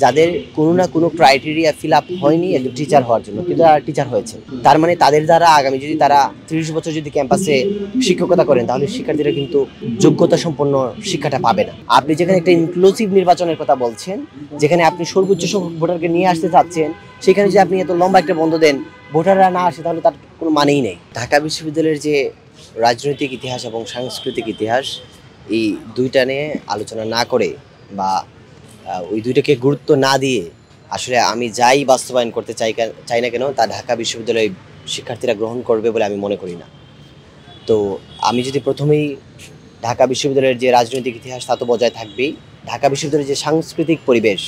যাদের কোনো না কোনো ক্রাইটেরিয়া ফিল আপ হয়নি একজন টিচার হওয়ার জন্য, কিন্তু তারা টিচার হয়েছে। তার মানে তাদের দ্বারা আগামী যদি তারা 30 বছর যদি ক্যাম্পাসে শিক্ষকতা করেন, তাহলে শিক্ষার্থীরা কিন্তু যোগ্যতা সম্পন্ন শিক্ষাটা পাবে না। আপনি যেখানে একটা ইনক্লুসিভ নির্বাচনের কথা বলছেন, যেখানে আপনি সর্বোচ্চ সংখ্যক ভোটারকে নিয়ে আসতে চাচ্ছেন, সেখানে যে আপনি এত লম্বা একটা বন্ধ দেন, ভোটাররা না আসে, তাহলে তার কোনো মানেই নেই। ঢাকা বিশ্ববিদ্যালয়ের যে রাজনৈতিক ইতিহাস এবং সাংস্কৃতিক ইতিহাস, এই দুইটা নিয়ে আলোচনা না করে বা ওই দুইটাকে গুরুত্ব না দিয়ে আসলে আমি যাই বাস্তবায়ন করতে চাই না কেন, তা ঢাকা বিশ্ববিদ্যালয়ে শিক্ষার্থীরা গ্রহণ করবে বলে আমি মনে করি না। তো আমি যদি প্রথমেই ঢাকা বিশ্ববিদ্যালয়ের যে রাজনৈতিক ইতিহাস, তা তো বজায় থাকবেই। ঢাকা বিশ্ববিদ্যালয়ের যে সাংস্কৃতিক পরিবেশ,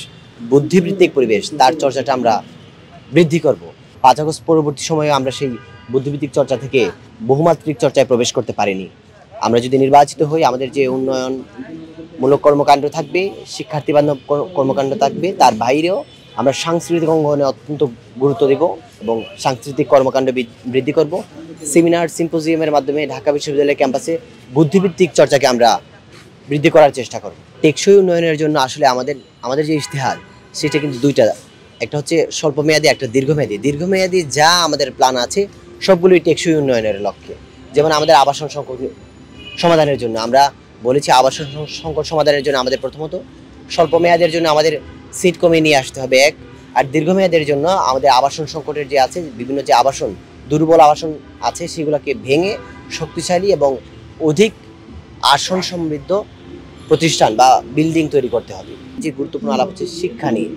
বুদ্ধিবৃত্তিক পরিবেশ, তার চর্চাটা আমরা বৃদ্ধি করব। 5 আগস্ট পরবর্তী সময়ে আমরা সেই বুদ্ধিবৃত্তিক চর্চা থেকে বহুমাত্রিক চর্চায় প্রবেশ করতে পারিনি। আমরা যদি নির্বাচিত হই, আমাদের যে উন্নয়নমূলক কর্মকাণ্ড থাকবে, শিক্ষার্থী বান্ধব কর্মকাণ্ড থাকবে, তার বাইরেও আমরা সাংস্কৃতিক অঙ্গনে অত্যন্ত গুরুত্ব দেব এবং সাংস্কৃতিক কর্মকাণ্ড বৃদ্ধি করব। সেমিনার, সিম্পোজিয়ামের মাধ্যমে ঢাকা বিশ্ববিদ্যালয়ের ক্যাম্পাসে বুদ্ধিবৃত্তিক চর্চাকে আমরা বৃদ্ধি করার চেষ্টা করব। টেকসই উন্নয়নের জন্য আসলে আমাদের যে ইশতেহার, সেটা কিন্তু দুইটা। একটা হচ্ছে স্বল্পমেয়াদী, একটা দীর্ঘমেয়াদী। দীর্ঘমেয়াদী যা আমাদের প্ল্যান আছে, সবগুলোই টেকসই উন্নয়নের লক্ষ্যে। যেমন আমাদের আবাসন সংকট সমাধানের জন্য আমরা বলেছি, আবাসন সংকট সমাধানের জন্য আমাদের প্রথমত স্বল্পমেয়াদের জন্য আমাদের সিট কমিয়ে নিয়ে আসতে হবে, এক। আর দীর্ঘমেয়াদের জন্য আমাদের আবাসন সংকটের যে আছে, বিভিন্ন যে আবাসন, দুর্বল আবাসন আছে, সেগুলোকে ভেঙে শক্তিশালী এবং অধিক আসন সমৃদ্ধ প্রতিষ্ঠান বা বিল্ডিং তৈরি করতে হবে। যে গুরুত্বপূর্ণ আলাপ হচ্ছে শিক্ষা নিয়ে,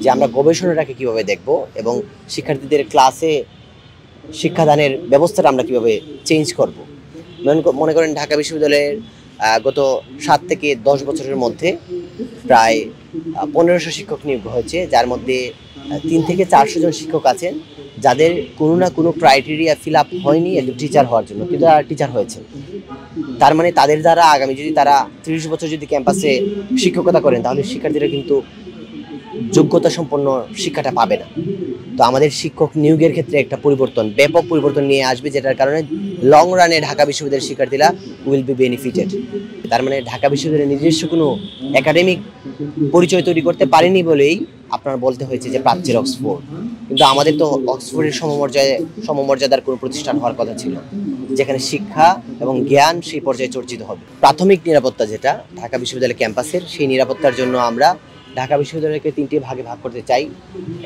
যে আমরা গবেষণাটাকে কীভাবে দেখব এবং শিক্ষার্থীদের ক্লাসে শিক্ষাদানের ব্যবস্থাটা আমরা কীভাবে চেঞ্জ করব। মনে করেন ঢাকা বিশ্ববিদ্যালয়ের গত 7 থেকে 10 বছরের মধ্যে প্রায় 1500 শিক্ষক নিয়োগ হয়েছে, যার মধ্যে 300 থেকে 400 জন শিক্ষক আছেন যাদের কোনো না কোনো ক্রাইটেরিয়া ফিল আপ হয়নি একজন টিচার হওয়ার জন্য, কিন্তু তারা টিচার হয়েছে। তার মানে তাদের দ্বারা আগামী যদি তারা 30 বছর যদি ক্যাম্পাসে শিক্ষকতা করেন, তাহলে শিক্ষার্থীরা কিন্তু যোগ্যতা সম্পন্ন শিক্ষাটা পাবে না। তো আমাদের শিক্ষক নিয়োগের ক্ষেত্রে একটা পরিবর্তন, ব্যাপক পরিবর্তন নিয়ে আসবে, যেটার কারণে লং রানে ঢাকা বিশ্ববিদ্যালয়ের শিক্ষার্থীরা উইল বি বেনিফিটেড। তার মানে ঢাকা বিশ্ববিদ্যালয়ের নিজস্ব কোনো একাডেমিক পরিচয় তৈরি করতে পারেনি বলেই আপনার বলতে হয়েছে যে প্রাচ্যের অক্সফোর্ড। কিন্তু আমাদের তো অক্সফোর্ডের সমমর্যাদার কোনো প্রতিষ্ঠান হওয়ার কথা ছিল, যেখানে শিক্ষা এবং জ্ঞান সেই পর্যায়ে চর্চিত হবে। প্রাথমিক নিরাপত্তা যেটা ঢাকা বিশ্ববিদ্যালয় ক্যাম্পাসের, সেই নিরাপত্তার জন্য আমরা ঢাকা বিশ্ববিদ্যালয়কে 3টি ভাগে ভাগ করতে চাই।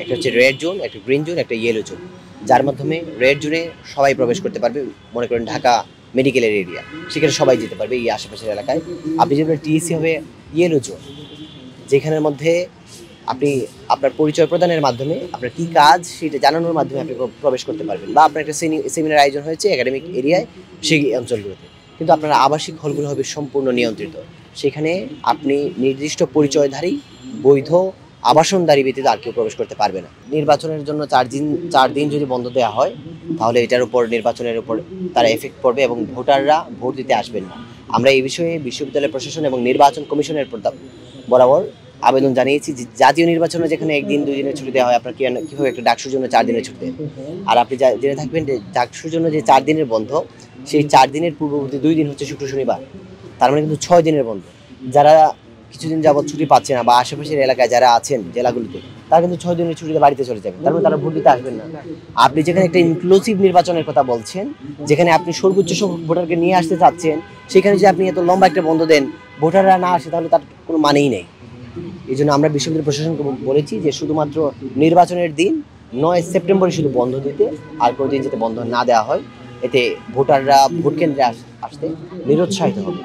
একটা হচ্ছে রেড জোন, একটা গ্রিন জোন, একটা ইয়েলো জোন, যার মাধ্যমে রেড জোনে সবাই প্রবেশ করতে পারবে। মনে করেন ঢাকা মেডিকেলের এরিয়া, সেখানে সবাই যেতে পারবে এই আশেপাশের এলাকায়। আপনি যেগুলো টিএসি হবে ইয়েলো জোন, যেখানের মধ্যে আপনি আপনার পরিচয় প্রদানের মাধ্যমে আপনার কী কাজ সেটা জানানোর মাধ্যমে আপনি প্রবেশ করতে পারবেন, বা আপনার একটা সেমিনার আয়োজন হয়েছে একাডেমিক এরিয়ায় সেই অঞ্চলগুলোতে, কিন্তু আপনার আবাসিক হলগুলো হবে সম্পূর্ণ নিয়ন্ত্রিত। সেখানে আপনি নির্দিষ্ট পরিচয়ধারী বৈধ আবাসনদারি ব্যতীত আর কেউ প্রবেশ করতে পারবে না। নির্বাচনের জন্য 4 দিন যদি বন্ধ দেওয়া হয়, তাহলে এটার উপর, নির্বাচনের উপর তার এফেক্ট পড়বে এবং ভোটাররা ভোট দিতে আসবেন না। আমরা এই বিষয়ে বিশ্ববিদ্যালয় প্রশাসন এবং নির্বাচন কমিশনের বরাবর আবেদন জানিয়েছি যে জাতীয় নির্বাচনে যেখানে 1 দিন 2 দিনের ছুটি দেওয়া হয়, আপনার কীভাবে একটা ডাকসুর জন্য 4 দিনের ছুটি দেন। আর আপনি জেনে থাকবেন যে ডাকসুর জন্য যে 4 দিনের বন্ধ, সেই 4 দিনের পূর্ববর্তী 2 দিন হচ্ছে শুক্র শনিবার, তার মানে কিন্তু 6 দিনের বন্ধ। যারা কিছুদিন যাবৎ ছুটি পাচ্ছে না বা আশেপাশের এলাকায় যারা আছেন জেলাগুলিতে, তারা কিন্তু 6 দিনের ছুটিতে বাড়িতে চলে যাবেন, তার মানে তারা ভোট দিতে আসবেন না। আপনি যেখানে একটা ইনক্লুসিভ নির্বাচনের কথা বলছেন, যেখানে আপনি সর্বোচ্চ সংখ্যক ভোটারকে নিয়ে আসতে চাচ্ছেন, সেখানে যে আপনি এত লম্বা একটা বন্ধ দেন, ভোটাররা না আসে, তাহলে তার কোনো মানেই নেই। এই জন্য আমরা বিশ্ববিদ্যালয় প্রশাসনকে বলেছি যে শুধুমাত্র নির্বাচনের দিন 9 সেপ্টেম্বরে শুধু বন্ধ দিতে, আর কোনো দিন যাতে বন্ধ না দেওয়া হয়, এতে ভোটাররা ভোট কেন্দ্রে আসতে নিরুৎসাহিত হবে।